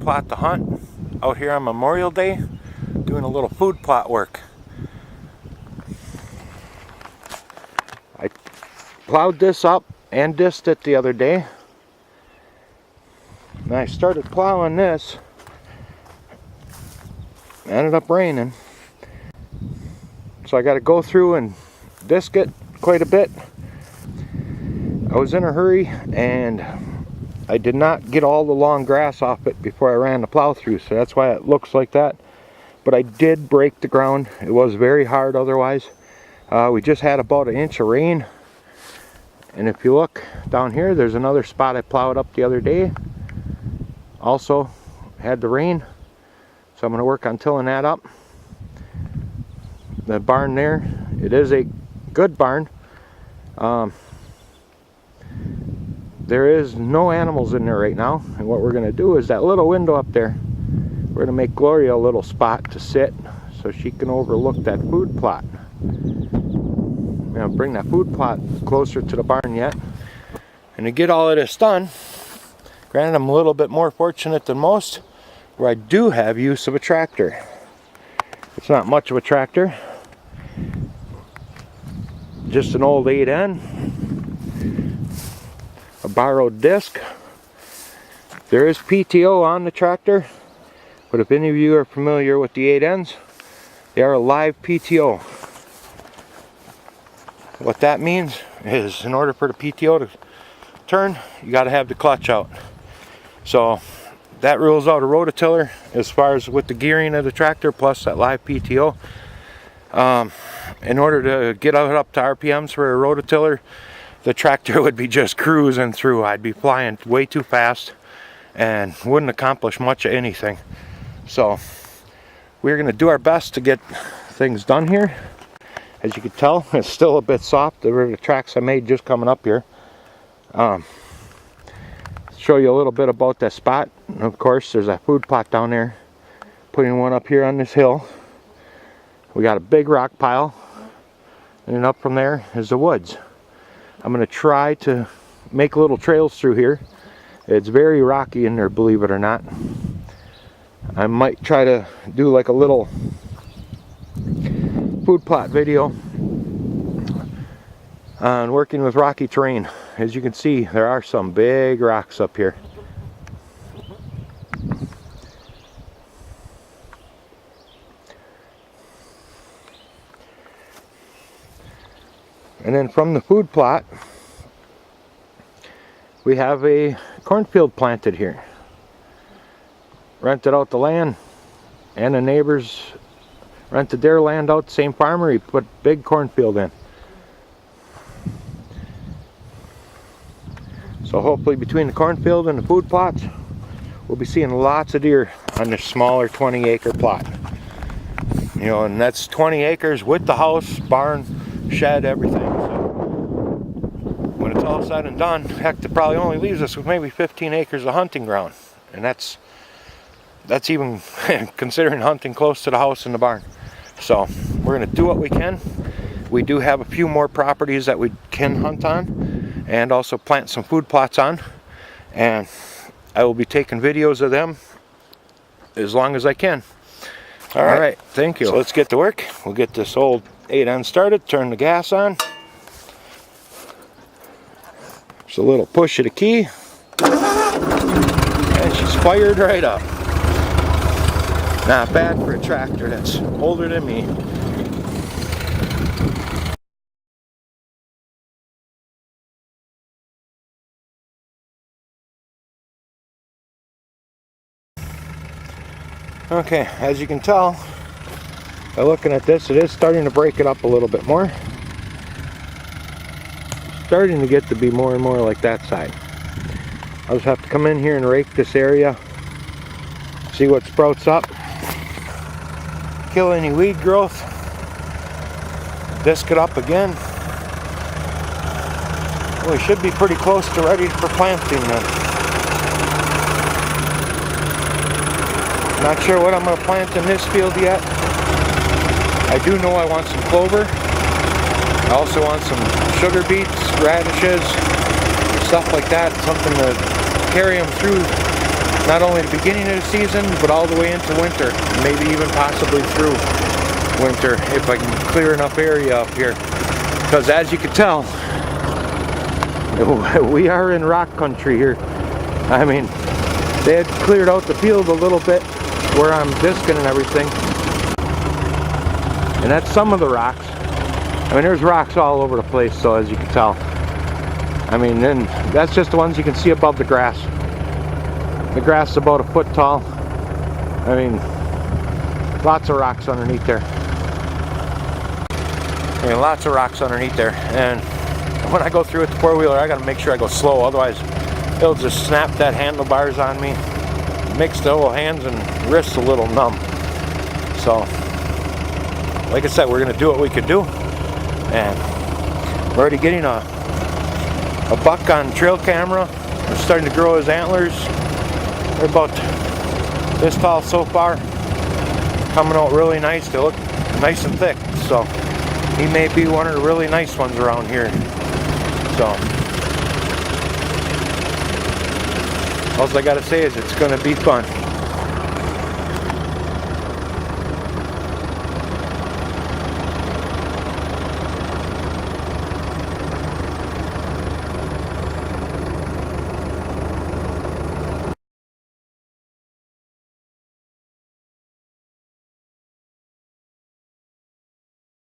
plot to hunt out here on Memorial Day, doing a little food plot work. I plowed this up and dissed it the other day, and I started plowing this. Ended up raining, so I got to go through and disc it quite a bit. I was in a hurry and I did not get all the long grass off it before I ran the plow through, so that's why it looks like that. But I did break the ground. It was very hard otherwise. We just had about an inch of rain, and if you look down here, there's another spot I plowed up the other day. Also had the rain, so I'm going to work on tilling that up. The barn there, it is a good barn. There is no animals in there right now, and what we're going to do is that little window up there, we're going to make Gloria a little spot to sit so she can overlook that food plot. I'm going to bring that food plot closer to the barn yet. And to get all of this done, granted I'm a little bit more fortunate than most, where I do have use of a tractor. It's not much of a tractor, just an old 8N. A borrowed disc. There is PTO on the tractor, but if any of you are familiar with the 8Ns, they are a live PTO. What that means is, in order for the PTO to turn, you got to have the clutch out. So that rules out a rototiller as far as with the gearing of the tractor plus that live PTO. In order to get it up to RPMs for a rototiller, the tractor would be just cruising through. I'd be flying way too fast and wouldn't accomplish much of anything. So we're going to do our best to get things done here. As you can tell, it's still a bit soft. There were the tracks I made just coming up here. Show you a little bit about that spot. And of course, there's a food plot down there. Putting one up here on this hill. We got a big rock pile, and then up from there is the woods. I'm going to try to make little trails through here. It's very rocky in there, believe it or not. I might try to do like a little food plot video on working with rocky terrain. As you can see, there are some big rocks up here. And then from the food plot, we have a cornfield planted here. Rented out the land, and the neighbors rented their land out. Same farmer, he put big cornfield in. So hopefully between the cornfield and the food plots, we'll be seeing lots of deer on this smaller 20-acre plot. You know, and that's 20 acres with the house, barn, shed, everything. So when it's all said and done, heck, it probably only leaves us with maybe 15 acres of hunting ground, and that's even considering hunting close to the house and the barn. So we're going to do what we can. We do have a few more properties that we can hunt on and also plant some food plots on, and I will be taking videos of them as long as I can. All right, thank you. So let's get to work. We'll get this old 8N started, turn the gas on. Just a little push of the key, and she's fired right up. Not bad for a tractor that's older than me. Okay, as you can tell by looking at this, it is starting to break it up a little bit more. Starting to get to be more and more like that side. I'll just have to come in here and rake this area, see what sprouts up, kill any weed growth, disc it up again. We should be pretty close to ready for planting then. Not sure what I'm going to plant in this field yet. I do know I want some clover. I also want some sugar beets, radishes, stuff like that. Something to carry them through not only the beginning of the season, but all the way into winter, maybe even possibly through winter if I can clear enough area up here. Because as you can tell, we are in rock country here. I mean, they had cleared out the field a little bit where I'm discing and everything. And that's some of the rocks. I mean, there's rocks all over the place, so as you can tell. I mean, then that's just the ones you can see above the grass. The grass is about a foot tall. I mean, lots of rocks underneath there. I mean, lots of rocks underneath there. And when I go through with the four-wheeler, I gotta make sure I go slow, otherwise it'll just snap that handlebars on me. Makes the whole hands and wrists a little numb. So, like I said, we're gonna do what we can do. And we're already getting a buck on trail camera. We're starting to grow his antlers. They're about this tall so far. Coming out really nice. They look nice and thick. So he may be one of the really nice ones around here. So all I gotta say is it's gonna be fun.